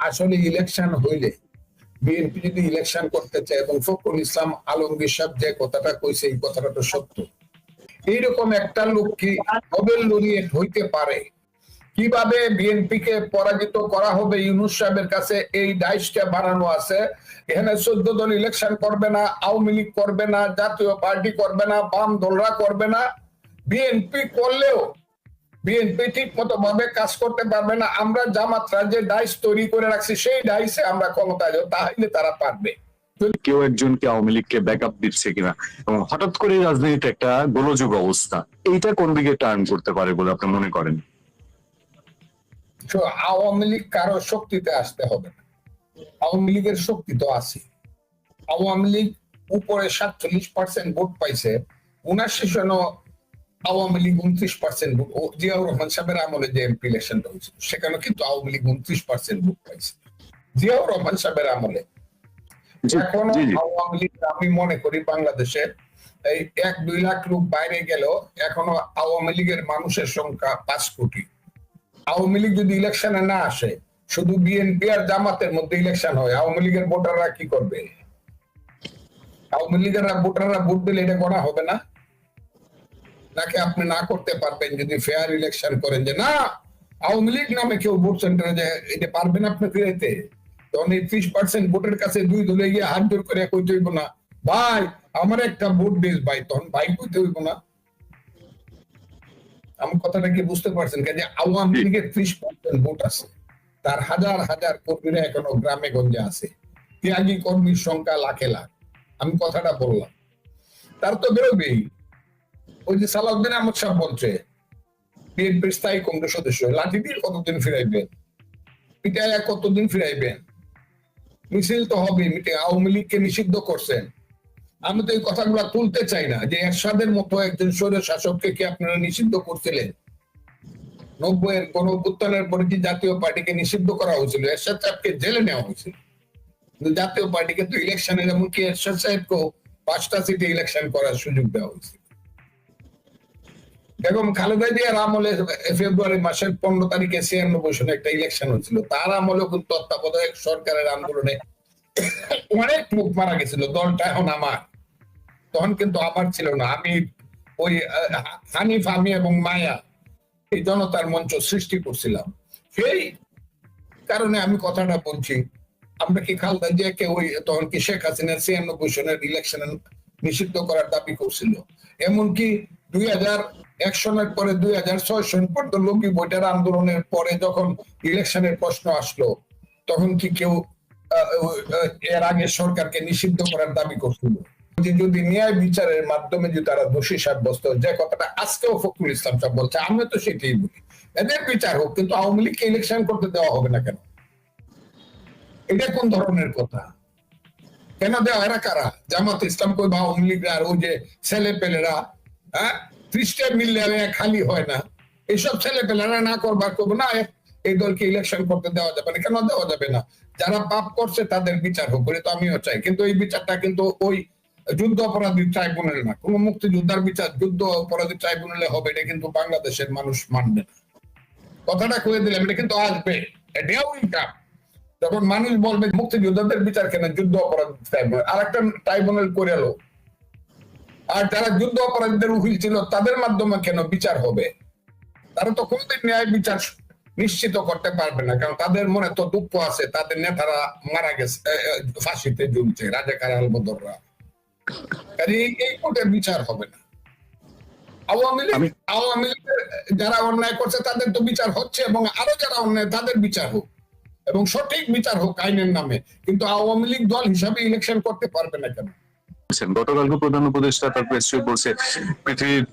আসলে ইলেকশন হইলে বিএনপি যদি ইলেকশন করতে চায়, এবং ফখরুল ইসলাম আলমগীর সাহেব যে কথাটা কইছে এই কথাটা তো সত্য, এইরকম একটা লোক কি নোবেল লরিয়েট হইতে পারে? কিভাবে বিএনপি কে পরাজিত করা হবে ইউনূস সাহেবের কাছে এই ডাইসটা বানানো আছে। এখানে 14 দল ইলেকশন করবে না, আওয়ামী লীগ করবে না, জাতীয় পার্টি করবে না, বাম দলরা করবে না। বিএনপি করলেও বিএনপি ঠিক মতো ভাবে কাজ করতে পারবে না। আমরা জামাতরা যে ডাইস তৈরি করে রাখছি সেই ডাইসে আমরা ক্ষমতায় যাবো, তাহলে তারা পারবে। কেউ একজনকে আওয়ামী লীগকে ব্যাকআপ দিচ্ছে কিনা, এবং হঠাৎ করে রাজনীতিতে একটা গোলযোগ অবস্থা, এইটা কোন দিকে টার্ন করতে পারে বলে আপনি মনে করেন? আওয়ামী লীগ কারো শক্তিতে আসতে হবে না, আওয়ামী লীগের শক্তি তো আছে। আওয়ামী লীগ উপরে 47% ভোট পাইছে, 79 সনে আওয়ামী লীগ 29% ভোট। জিয়াউর রহমান সাহেবের আমলে যে এমপি ইলেকশনটা হয়েছিল সেখানে কিন্তু আওয়ামী লীগ 29% ভোট পাইছে জিয়াউর রহমান সাহেবের আমলে। এখনো আওয়ামী লীগ আমি মনে করি বাংলাদেশে এই 1-2 লাখ লোক বাইরে গেল, এখনো আওয়ামী লীগের মানুষের সংখ্যা 5 কোটি। আওয়ামী লীগ যদি ইলেকশনে না আসে, শুধু বিএনপি আর জামাতের মধ্যে ইলেকশন হয়, আওয়ামী লীগের ভোটাররা কি করবে? আওয়ামী লীগের ভোটাররা ভোট দিলে এটা করা হবে না? নাকি আপনি না করতে পারবেন যদি ফেয়ার ইলেকশন করেন যে না আওয়ামী লীগ নামে কেউ ভোট সেন্টারে যায়, এটা পারবেন আপনি ফিরাইতে? তখন এই 30% ভোটের কাছে দুই দলে গিয়ে হাত জোর করে কইতে হইব না ভাই আমার একটা ভোট দিস ভাই, তখন ভাই কইতে হইব না? আমার কথাটা কি বুঝতে পারছেন? যে আওয়ামী লীগের 30% ভোট আছে, তার হাজার হাজার কর্মীরা এখনো গ্রামে গঞ্জে আছে, ত্যাগী কর্মীর সংখ্যা লাখে লাখ। আমি কথাটা বললাম, তার তো বেরোবেই। ওই যে সালাউদ্দিন আহমদ সাহেব বলছে বিএনপির স্থায়ী কংগ্রেস সদস্য, লাঠি দিয়ে কতদিন ফিরাইবেন? পিটাইয়া কতদিন ফিরাইবেন? মিছিল তো হবে, আওয়ামী লীগকে নিষিদ্ধ করছেন। আমি তো এই কথাগুলা তুলতে চাই না যে এরশাদের মতো একজন স্বৈর শাসককে কি আপনারা নিষিদ্ধ করছিলেন? 90-এর গণঅভ্যুত্থানের পরে কি জাতীয় পার্টিকে নিষিদ্ধ করা হয়েছিল? এরশাদ সাহেবকে জেলে নেওয়া হয়েছিল, কিন্তু জাতীয় পার্টিকে তো ইলেকশনের, এমনকি এরশাদ সাহেবকেও 5টা সিটে ইলেকশন করার সুযোগ দেওয়া হয়েছিল। বেগম খালেদা জিয়ার আমলে ফেব্রুয়ারি মাসের 15 তারিখে 96 সনে একটা ইলেকশন হয়েছিল, তার আমলে কিন্তু তত্ত্বাবধায়ক সরকারের আন্দোলনে অনেক লোক মারা গেছিল। দলটা এখন আমার, তখন কিন্তু আমার ছিল না। আমি ওই হানিফ, আমি এবং মায়া এই জনতার মঞ্চ সৃষ্টি করছিলাম। সেই কারণে আমি কথাটা বলছি, আমরা কি খালেদা জিয়াকে ওই তখন কি শেখ হাসিনা 96 সনের ইলেকশন নিষিদ্ধ করার দাবি করছিল? এমনকি 2001 সনের পরে 2006 সন পর্যন্ত লোকী বইটার আন্দোলনের পরে যখন ইলেকশনের প্রশ্ন আসলো, তখন কি কেউ এর আগে সরকারকে নিষিদ্ধ করার দাবি করছিল? যদি ন্যায় বিচারের মাধ্যমে যদি তারা দোষী সাব্যস্ত, যে কথাটা আজকেও ফখরুল ইসলাম সাহেব বলছে, আমিও তো সেটাই বলি, এদের বিচার হোক, কিন্তু আওয়ামী লীগকে ইলেকশন করতে দেওয়া হবে না কেন? এটা কোন ধরনের কথা? কেন দেওয়া? এরা কারা? জামাত ইসলাম কই বা আওয়ামী লীগ আর ওই যে ছেলে পেলেরা, 30টা মিলিয়নে খালি হয় না, এইসব ছেলে পেলেরা না করবার করবো না এই দলকে ইলেকশন করতে দেওয়া যাবে না। কেন দেওয়া যাবে না? যারা পাপ করছে তাদের বিচার হোক, বলে তো আমিও চাই, কিন্তু এই বিচারটা কিন্তু ওই যুদ্ধ অপরাধী ট্রাইব্যুনাল না, কোন মুক্তিযোদ্ধার বিচার যুদ্ধ অপরাধী ট্রাইব্যুনালে হবে, এটা কিন্তু বাংলাদেশের মানুষ মানবে না। কথাটা কয়ে দিলাম, এটা কিন্তু আসবে, এটাও ইনকাম। যখন মানুষ বলবে মুক্তিযোদ্ধাদের বিচার কেন, যুদ্ধ অপরাধ ট্রাইব্যুনাল আর একটা ট্রাইব্যুনাল করে এলো, আর যারা যুদ্ধ অপরাধীদের উকিল ছিল তাদের মাধ্যমে কেন বিচার হবে? তারা তো কোনদিন ন্যায় বিচার নিশ্চিত করতে পারবে না, কারণ তাদের মনে তো দুঃখ আছে, তাদের নেতারা মারা গেছে, ফাঁসিতে ঝুলছে, রাজাকার আলবদররা। এই কোর্টের বিচার হবে না। আওয়ামী লীগের যারা অন্যায় করছে তাদের তো বিচার হচ্ছে, এবং আরো যারা অন্যায় তাদের বিচার হোক, এবং সঠিক বিচার হোক আইনের নামে, কিন্তু আওয়ামী লীগ দল হিসাবে ইলেকশন করতে পারবে না কেন? গতকালকে প্রধান উপদেষ্টা তার প্রেস বলছে পৃথিবীর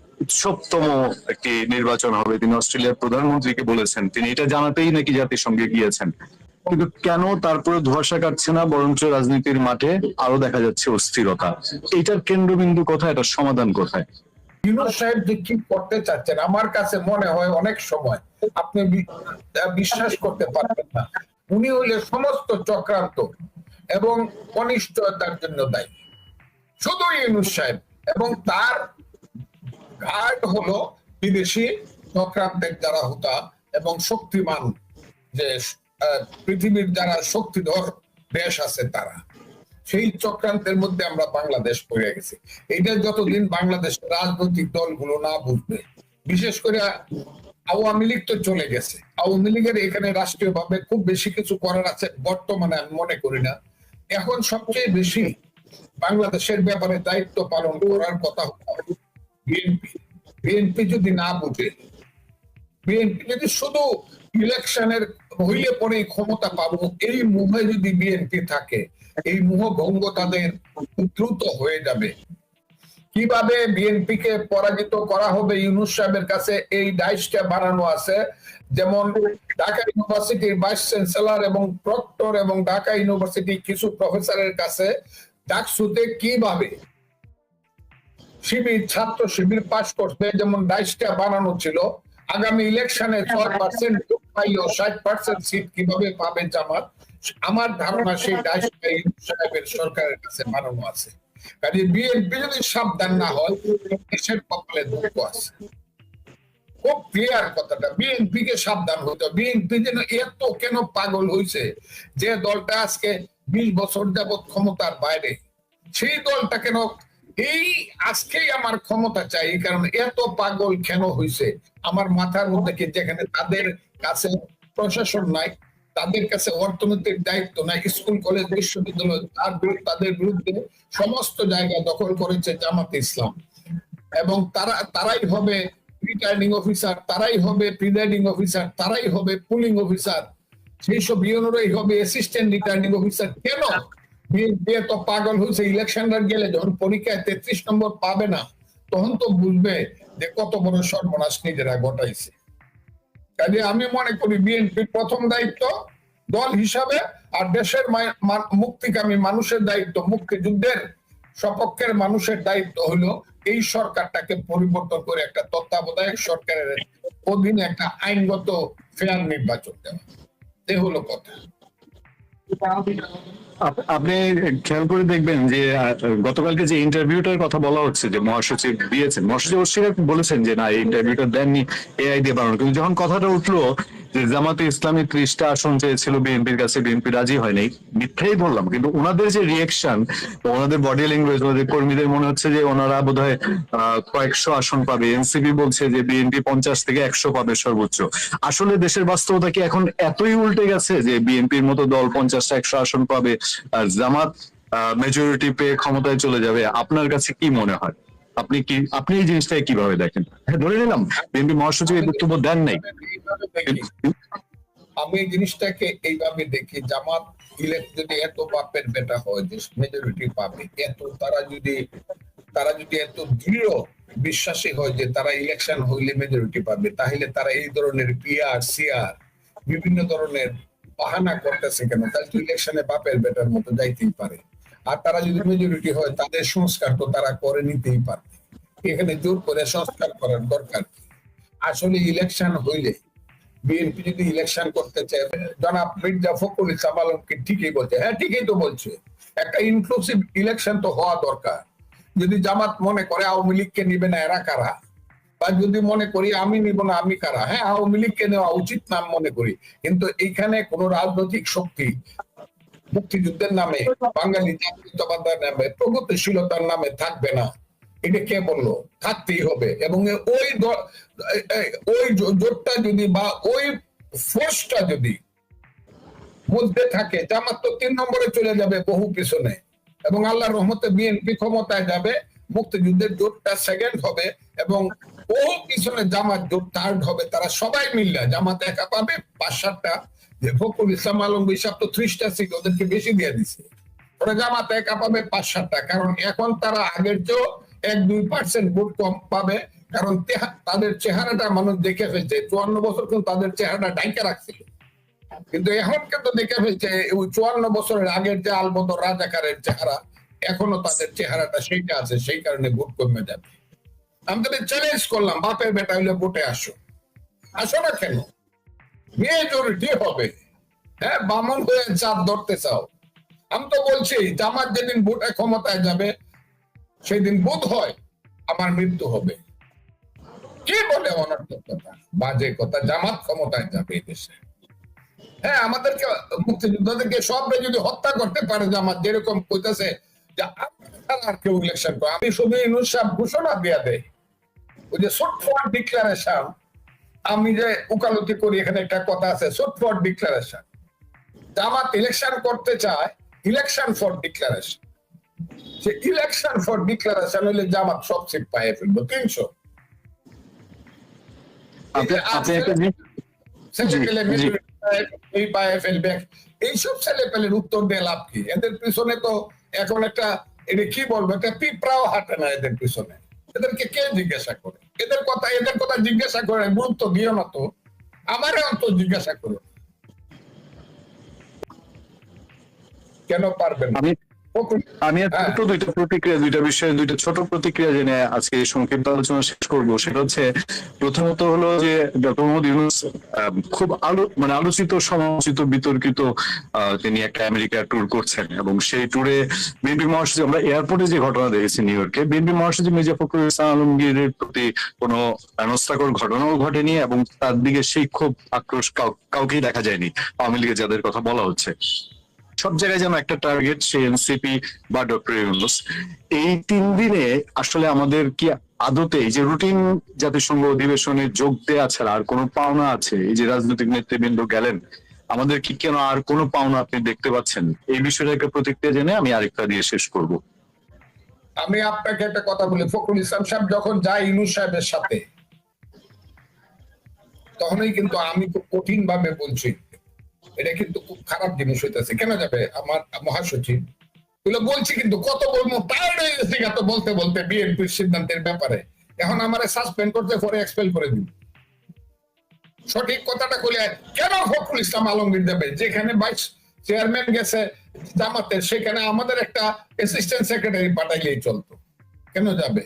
7তম একটি নির্বাচন হবে। তিনি অস্ট্রেলিয়ার প্রধানমন্ত্রীকে বলেছেন, তিনি এটা জানাতেই নাকি জাতিসংঘে গিয়েছেন। কিন্তু কেন তারপরে ধোঁয়াশা কাটছে না, বরঞ্চ রাজনীতির মাঠে আরো দেখা যাচ্ছে অস্থিরতা? এইটার কেন্দ্রবিন্দু কোথায়, এটার সমাধান কোথায়? ইউনূস সাহেব যে কি করতে চাচ্ছেন, আমার কাছে মনে হয় অনেক সময় আপনি বিশ্বাস করতে পারবেন না, উনি হইলে সমস্ত চক্রান্ত এবং অনিশ্চয়তার জন্য দায়ী শুধু ইউনূস সাহেব, এবং তার গার্ড হলো বিদেশি চক্রান্তের যারা হোতা এবং শক্তিমান যে পৃথিবীর যারা শক্তিধর দেশ আছে তারা, সেই চক্রান্তের মধ্যে আমরা বাংলাদেশ পড়ে গেছি। এইটা যতদিন বাংলাদেশের রাজনৈতিক দলগুলো না বুঝবে, বিশেষ করে আওয়ামী লীগ তো চলে গেছে, আওয়ামী লীগের এখানে রাষ্ট্রীয় ভাবে খুব বেশি কিছু করার আছে বর্তমানে আমি মনে করি না। এখন সবচেয়ে বেশি বাংলাদেশের ব্যাপারে দায়িত্ব পালন করার কথা বিএনপি। বিএনপি যদি না বুঝে, বিএনপি যদি শুধু ইলেকশনের হইলে পরে ক্ষমতা পাবো এই মুহে যদি বিএনপি থাকে, এই মুহ ভঙ্গ তাদের দ্রুত হয়ে যাবে। কিভাবে বিএনপি কে পরাজিত করা হবে ইউনূস সাহেবের কাছে এই ডাইসটা বানানো আছে। যেমন ঢাকা ইউনিভার্সিটির ভাইস চ্যান্সেলর এবং প্রক্টর এবং ঢাকা ইউনিভার্সিটি কিছু প্রফেসরের কাছে ডাকসুতে কিভাবে শিবির ছাত্র শিবির পাশ করতে যেমন ডাইসটা বানানো ছিল, আগামী ইলেকশনে 6% পাইলেও 60% সিট কিভাবে পাবে জামাত, আমার ধারণা সেই ডাইসটা ইউনূস সাহেবের সরকারের কাছে বানানো আছে। কাজে বিএনপি যদি সাবধান না হয় দেশের কপালে দুঃখ আছে। খুব ক্লিয়ার কথাটা, বিএনপি কে সাবধান হইতে। বিএনপি যেন এত কেন পাগল হয়েছে, যে দলটা আজকে 20 বছর যাবৎ ক্ষমতার বাইরে, সেই দলটা কেন এই আজকেই আমার ক্ষমতা চাই, কারণ এত পাগল কেন হয়েছে আমার মাথার মধ্যে কি। যেখানে তাদের কাছে প্রশাসন নাই, তাদের কাছে অর্থনৈতিক দায়িত্ব নাই, স্কুল কলেজ বিশ্ববিদ্যালয় তাদের বিরুদ্ধে সমস্ত জায়গা দখল করেছে জামাতে ইসলাম, এবং তারাই হবে রিটার্নিং অফিসার, তারাই হবে প্রিজাইডিং অফিসার, তারাই হবে পুলিং অফিসার, সেই সব ইউনোরাই হবে অ্যাসিস্ট্যান্ট রিটার্নিং অফিসার। কেন বিএনপি তো পাগল হয়েছে? ইলেকশনটা গেলে যখন পরীক্ষায় 33 নম্বর পাবে না, তখন তো বুঝবে যে কত বড় সর্বনাশ নিজেরা ঘটাইছে। কাজে আমি মনে করি বিএনপির প্রথম দায়িত্ব দল হিসাবে, আর দেশের মুক্তিকামী মানুষের দায়িত্ব, মুক্তিযুদ্ধের সপক্ষের মানুষের দায়িত্ব হলো এই সরকারটাকে পরিবর্তন করে একটা তত্ত্বাবধায়ক সরকারের অধীনে একটা আইনগত ফেয়ার নির্বাচন দেওয়া। এই হলো কথা। আপনি খেয়াল করে দেখবেন যে গতকালকে যে ইন্টারভিউটার কথা বলা হচ্ছে যে মহাসচিব দিয়েছেন, মহাসচিব অস্বীকার বলেছেন যে না এই ইন্টারভিউটা দেননি এআই দিয়ে বানানো, কিন্তু যখন কথাটা উঠলো যে জামাতে ইসলামী 30টা আসন চেয়েছিল বিএনপির কাছে, বিএনপি রাজি হয়নি, মিথ্যেই বললাম, কিন্তু ওনাদের যে রিয়েকশন, ওনাদের বডি ল্যাঙ্গুয়েজ, ওনাদের কর্মীদের মনে হচ্ছে যে ওনারা বোধহয় কয়েকশো আসন পাবে। এনসিপি বলছে যে বিএনপি 50 থেকে 100 পাবে সর্বোচ্চ। আসলে দেশের বাস্তবতা কি এখন এতই উল্টে গেছে যে বিএনপির মতো দল 50-100 আসন পাবে আর জামাত মেজরিটি পেয়ে ক্ষমতায় চলে যাবে? আপনার কাছে কি মনে হয়? আপনি এই জিনিসটাকে কিভাবে দেখেন? ধরে নিলাম বিএনপি মহাসচিব এই বক্তব্য দেন নাই, আমি এই জিনিসটাকে এইভাবে দেখি, জামাত যদি এত বাপের বেটা হয় যে মেজরিটি পাবে, এত তারা যদি এত দৃঢ় বিশ্বাসী হয় যে তারা ইলেকশন হইলে মেজরিটি পাবে, তাহলে তারা এই ধরনের পিআর সিআর বিভিন্ন ধরনের বাহানা করতেছে কেন? তাহলে ইলেকশনে বাপের বেটার মতো যাইতেই পারে। আর তারা যদি মেজরিটি হয় তাদের সংস্কার তো তারা করে নিতেই পারে। এখানে জোর করে সংস্কার করার দরকার। আসলে ইলেকশন হইলে বিএনপি যদি ইলেকশন করতে চায়, জনাব মির্জা ফখরুল ইসলাম আলমকে ঠিকই বলছে, হ্যাঁ ঠিকই তো বলছে, একটা ইনক্লুসিভ ইলেকশন তো হওয়া দরকার। যদি জামাত মনে করে আওয়ামী লীগকে নিবে না এরা কারা, বা যদি মনে করি আমি নিব না আমি কারা, হ্যাঁ আওয়ামী লীগকে নেওয়া উচিত না মনে করি, কিন্তু এইখানে কোন রাজনৈতিক শক্তি মুক্তিযুদ্ধের নামে, বাঙালি জাতীয়তাবাদের নামে, প্রগতিশীলতার নামে থাকবে না। এটা কে বললো? থাকতেই হবে। এবং ওই জোটটা যদি বা ওই ফোর্সটা যদি মধ্যে থাকে, জামাত তো 3 নম্বরে চলে যাবে বহু পিছনে, এবং আল্লাহর রহমতে বিএনপি ক্ষমতায় যাবে, মুক্তিযুদ্ধের জোটটা সেকেন্ড হবে, এবং বহু পিছনে জামাত জোট থার্ড হবে। তারা সবাই মিললে, জামাত একা পাবে 5-7টা, যে ফখরুল ইসলাম আলম হিসাব তো 30টা সিট ওদেরকে বেশি দিয়ে দিচ্ছে, ওরা জামাত একা পাবে 5-7টা। কারণ এখন তারা আগের চেয়েও 1-2% ভোট কম পাবে, কারণ তাদের চেহারাটা মানুষ দেখে ফেলছে। 54 বছর কিন্তু তাদের চেহারাটা ঢাইকা রাখছিল, কিন্তু এখন কিন্তু দেখে ফেলছে ওই 54 বছরের আগের যে আলবদর রাজাকারের চেহারা, এখনো তাদের চেহারাটা সেইটা আছে, সেই কারণে ভোট কমে যাবে। আমি তাদের চ্যালেঞ্জ করলাম, বাপের বেটা হইলে ভোটে আসো না কেন? মেজরিটি হবে, হ্যাঁ বামন হয়ে চাঁদ ধরতে চাও। আমি তো বলছি জামাত যেদিন ভোটে ক্ষমতায় যাবে সেই দিন বোধ হয় আমার মৃত্যু হবে। কি বলে অনর্থক কথা, বাজে কথা, জামাত ক্ষমতায় যাবে এই দেশে। হ্যাঁ, আমাদেরকে মুক্তিযোদ্ধাদেরকে সবরে যদি হত্যা করতে পারে, যে আমার যেরকম কইতাছে যে আর কেউ ইলেকশন করে, আমি শুধু ইউনূস সাহেব ঘোষণা দিয়া দেয় ওই যে সুট ফর ডিক্লারেশন, আমি যে উকালতি করি এখানে একটা কথা আছে suit for declaration, Jamaat election করতে চায় ইলেকশন ফর ডিক্লারেশন, সে ইলেকশন ফর ডিক্লারেশন হলে জামাত সব সিট পায় ফেলবো 300। এইসব ছেলে পেলের উত্তর দিয়ে লাভ কি? এদের পিছনে তো এখন একটা কি বলবো, একটা পিঁপড়াও হাঁটে না এদের পিছনে। এদেরকে কে জিজ্ঞাসা করে? এদের কথা জিজ্ঞাসা করে গুরুত্ব দিও না তো, আমারে অন্তত জিজ্ঞাসা করো, কেন পারবেন? আমি দুইটা বিষয়ে দুইটা ছোট প্রতিক্রিয়া জেনে আজকে সংক্ষিপ্ত আলোচনা শেষ করবো। সেটা হচ্ছে, প্রথমত হলো যে ডক্টর মোহাম্মদ ইউনূস খুব আলোচিত, সমালোচিত, বিতর্কিত তিনি একটা আমেরিকা ট্যুর করছেন, এবং সেই ট্যুরে বিএনপি মহাসচিব, আমরা এয়ারপোর্টে যে ঘটনা দেখেছি নিউ ইয়র্কে, বিএনপি মহাসচিব মির্জা ফখরুল ইসলাম আলমগীরের প্রতি কোনো হেনস্থাকর ঘটনাও ঘটেনি, এবং তার দিকে সেই ক্ষোভ আক্রোশ কাউকেই দেখা যায়নি আওয়ামী লীগের যাদের কথা বলা হচ্ছে। সব জায়গায় যেন একটা টার্গেট, সে এনসিপি বা ডক্টর ইউনূস। এই 3 দিনে আসলে আমাদের কি আদতে এই যে রুটিন জাতিসংঘ অধিবেশনে যোগ দেওয়া ছাড়া আর কোনো পাওনা আছে? এই যে রাজনৈতিক নেতৃবৃন্দ গেলেন, আমাদের কি কেন আর কোনো পাওনা আপনি দেখতে পাচ্ছেন? এই বিষয়টা একটা প্রতিক্রিয়া জেনে আমি আরেকটা দিয়ে শেষ করব। আমি আপনাকে একটা কথা বলি, ফখরুল ইসলাম সাহেব যখন যায় ইউনূস সাহেবের সাথে, তখনই কিন্তু আমি খুব কঠিন ভাবে বলছি, এটা কিন্তু খুব খারাপ জিনিস হইতেছে। কেন যাবে আমার মহাসচিব? এগুলো বলছি কিন্তু কত বলবো, টায়ার্ড হয়ে গেছে এত বলতে বলতে বিএনপির সিদ্ধান্তের ব্যাপারে। এখন আমারে সাসপেন্ড করতে, পরে এক্সপেল করে দিন। সঠিক কথাটা বলে কেন ফখরুল ইসলাম আলমগীর দেবে? যেখানে ভাইস চেয়ারম্যান গেছে জামাতের, সেখানে আমাদের একটা অ্যাসিস্ট্যান্ট সেক্রেটারি পাঠাইলেই চলতো, কেন যাবে?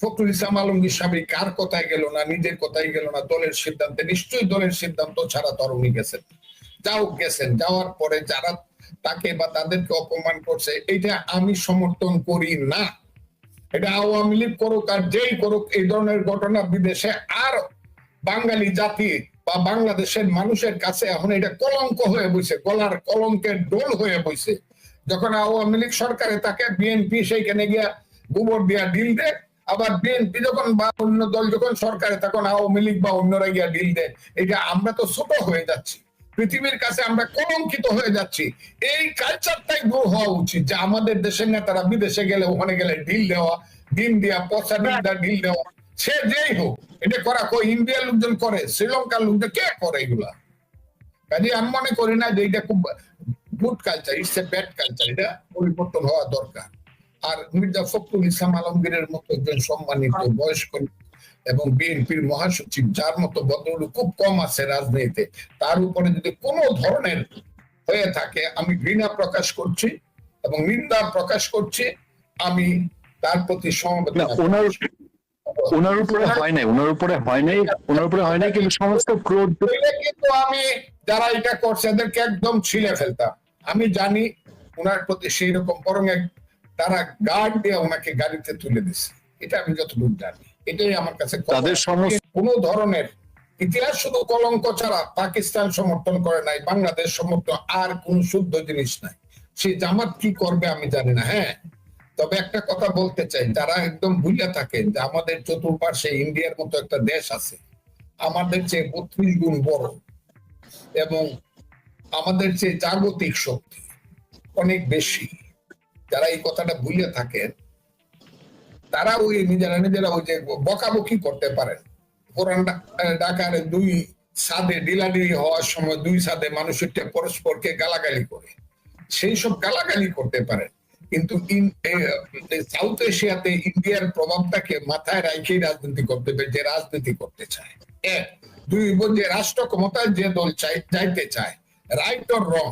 ফখরুল ইসলাম আলমগীর সাহেব কার কথায় গেল না, নিজের কথাই গেল না, দলের সিদ্ধান্তে। নিশ্চয়ই দলের সিদ্ধান্ত ছাড়া তো উনি গেছেন। গেছেন, যাওয়ার পরে যারা তাকে বা তাদেরকে অপমান করছে, এটা আমি সমর্থন করি না। এটা আওয়ামী লীগ করুক আর যেই করুক, এই ধরনের ঘটনা বিদেশে আর বাঙালি জাতি বা বাংলাদেশের মানুষের কাছে এখন এটা কলঙ্ক হয়ে বসে, গলার কলঙ্কের ডোল হয়ে বসে। যখন আওয়ামী লীগ সরকারে তাকে বিএনপি সেইখানে গিয়া গোবর দিয়া ডিল দেয়, আবার বিএনপি যখন বা অন্য দল যখন সরকারে, তখন আওয়ামী লীগ বা অন্যরা গিয়া ডিল দেয়। এটা আমরা তো ছোট হয়ে যাচ্ছি, পৃথিবীর কাছে আমরা কলঙ্কিত হয়ে যাচ্ছি। এই কালচারটাই দূর হওয়া উচিত, যে আমাদের দেশের নেতারা বিদেশে গেলে, ওখানে গেলে ডিল দেওয়া, দিন দেওয়া, পয়সা ডিল দেওয়া, সে যেই হোক, এটা করা ইন্ডিয়ার লোকজন করে, শ্রীলঙ্কার লোকজন কে করে এগুলা? কাজে আমি মনে করি না যে এটা খুব good culture, it's a bad culture. এটা পরিবর্তন হওয়া দরকার। আর মির্জা ফখরুল ইসলাম আলমগীরের মতো একজন সম্মানিত বয়স্ক এবং বিএনপির মহাসচিব, যার মতো ভদ্রলোক খুব কম আছে রাজনীতিতে, তার উপরে যদি কোনো ধরনের হয়ে থাকে, আমি ঘৃণা প্রকাশ করছি এবং নিন্দা প্রকাশ করছি। আমি তার প্রতি সমবেদনা। ওনার উপরে হয় নাই, কিন্তু সমস্ত ক্রোধ কিন্তু আমি যারা এটা করছে এদেরকে একদম ছিলে ফেলতাম। আমি জানি ওনার প্রতি সেই রকম, বরং তারা গার্ড দিয়ে ওনাকে গাড়িতে তুলে দিছে, এটা আমি যতদূর জানি। এটাই আমার কাছে তাদের কোন ধরনের ইতিহাস শুধু কলঙ্ক ছাড়া পাকিস্তান সমর্থন করে নাই, বাংলাদেশ সমর্থন, আর কোন শুদ্ধ জিনিস নাই। সেই জামাত কি করবে আমি জানি না। হ্যাঁ, তবে একটা কথা বলতে চাই, যারা একদম ভুলে থাকেন যে আমাদের চতুর্পাশে ইন্ডিয়ার মতো একটা দেশ আছে, আমাদের চেয়ে 32 গুণ বড়, এবং আমাদের চেয়ে জাগতিক শক্তি অনেক বেশি। যারা এই কথাটা ভুলে থাকেন, তারা ওই নিজেরা ওই যে বকাবকি করতে পারেন। পুরান ঢাকার 2 ছাদে ডিলাডিলি হওয়ার সময় 2 ছাদে মানুষের পরস্পরকে গালাগালি করে, সেই সব গালাগালি করতে পারেন, কিন্তু সাউথ এশিয়াতে ইন্ডিয়ার প্রভাবটাকে মাথায় রেখেই রাজনীতি করতে হবে, যে রাজনীতি করতে চায়। 2 যে রাষ্ট্র ক্ষমতায় যে দল চাইতে চায়, রাইট অর রং,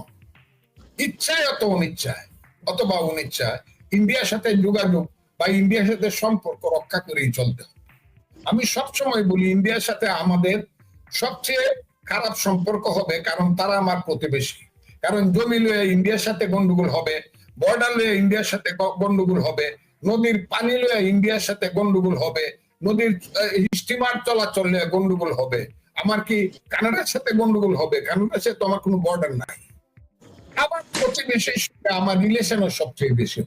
ইচ্ছায় অথবা অনিচ্ছায়, অথবা অনিচ্ছায়, ইন্ডিয়ার সাথে যোগাযোগ বা ইন্ডিয়ার সাথে সম্পর্ক রক্ষা করেই চলতে হবে। আমি সবসময় বলি, ইন্ডিয়ার সাথে আমাদের সবচেয়ে খারাপ সম্পর্ক হবে, কারণ তারা আমার প্রতিবেশী। কারণ জমি লয়ে ইন্ডিয়ার সাথে গন্ডগোল হবে, বর্ডার লয়ে ইন্ডিয়ার সাথে গন্ডগোল হবে, নদীর পানি লয়ে ইন্ডিয়ার সাথে গন্ডগোল হবে, নদীর স্টিমার চলাচল নিয়ে গন্ডগোল হবে। আমার কি কানাডার সাথে গন্ডগোল হবে? কানাডার সাথে তো আমার কোনো বর্ডার নাই। আমার প্রতিবেশীর সঙ্গে আমার রিলেশনও সবচেয়ে বেশি,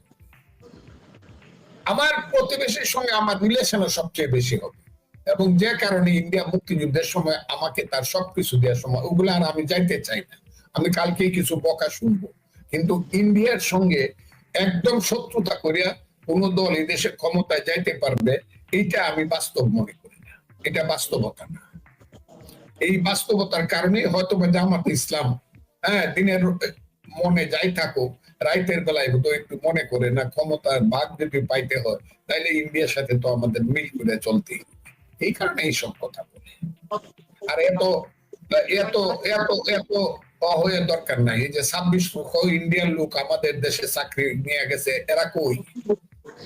আমার প্রতিবেশীর সঙ্গে আমার রিলেশনও সবচেয়ে বেশি হবে। এবং যে কারণে ইন্ডিয়া মুক্তিযুদ্ধের সময় আমাকে তার সবকিছু দেওয়ার সময় ওগুলো আর আমি যাইতে চাই না। আমি কালকেই কিছু বকা শুনবো, কিন্তু ইন্ডিয়ার সঙ্গে একদম শত্রুতা করিয়া কোন দল এই দেশে ক্ষমতায় যাইতে পারবে, এইটা আমি বাস্তব মনে করি না। এটা বাস্তবতা না। এই বাস্তবতার কারণে হয়তো জামাত ইসলাম দিনের মনে যাই থাকুক, রাইতের বেলায় তো একটু মনে করে না ক্ষমতার ভাগ যদি পাইতে হয় তাইলে ইন্ডিয়ার সাথে তো আমাদের মিল করে চলতেই, এই কারণে এইসব কথা বলে। আর এত এত এত এত হয়ে দরকার নাই। এই যে 26 ইন্ডিয়ান লোক আমাদের দেশে চাকরি নিয়ে গেছে, এরা কই?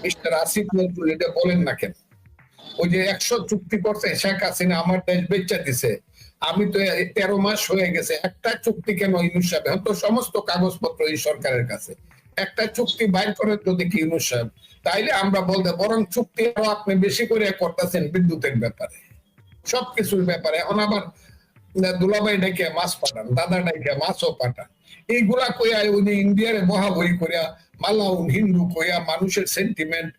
মিস্টার আসিফ নজরুল এটা বলেন না কেন? ওই যে 100 চুক্তি করছে শেখ হাসিনা, আমার দেশ বেচা দিছে, আমি তো 13 মাস হয়ে গেছে, একটা চুক্তি কেন ইউনূস সাহেব? এখন তো সমস্ত কাগজপত্র এই সরকারের কাছে, একটা চুক্তি বাইর করে যদি কি ইউনূস সাহেব, তাইলে আমরা বলতে, বরং চুক্তি আরো আপনি বেশি করে করতেছেন বিদ্যুতের ব্যাপারে, সবকিছুর ব্যাপারে। এখন আবার দুলাভাই ডেকে মাছ পাঠান, দাদা ডেকে মাছও পাঠান, এইগুলা কইয়া ওই যে ইন্ডিয়ার মহাবই করিয়া মালাউন হিন্দু কইয়া মানুষের সেন্টিমেন্ট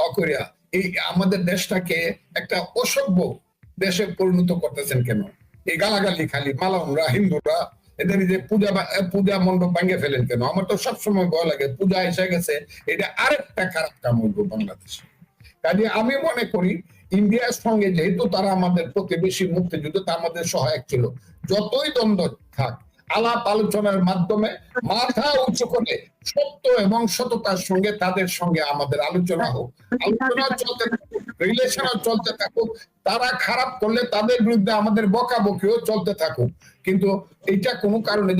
অকরিয়া এই আমাদের দেশটাকে একটা অসভ্য দেশে পরিণত করতেছেন কেন? এই গালাগালি খালি মালাউনরা হিন্দুরা এদের যে পূজা মণ্ডপ ভাঙে ফেলেন কেন? আমার তো সবসময় ভয় লাগে, পূজা এসে গেছে, এটা আরেকটা খারাপ কাম হইব বাংলাদেশে। কাজে আমি মনে করি ইন্ডিয়ার সঙ্গে যেহেতু তারা আমাদের প্রতিবেশী, মুক্তিযুদ্ধ তা আমাদের সহায়ক ছিল, যতই দ্বন্দ্ব থাক আলাপ আলোচনার মাধ্যমে মাথা উঁচু করে সত্য এবং সততার সঙ্গে তাদের সঙ্গে আমাদের আলোচনা হোক, আলোচনা চলতে থাকুক, রিলেশনও চলতে থাকুক, তারা খারাপ করলে তাদের বিরুদ্ধে আমাদের বকাবকিও চলতে থাকুক, কিন্তু এইটা কোনো কারণে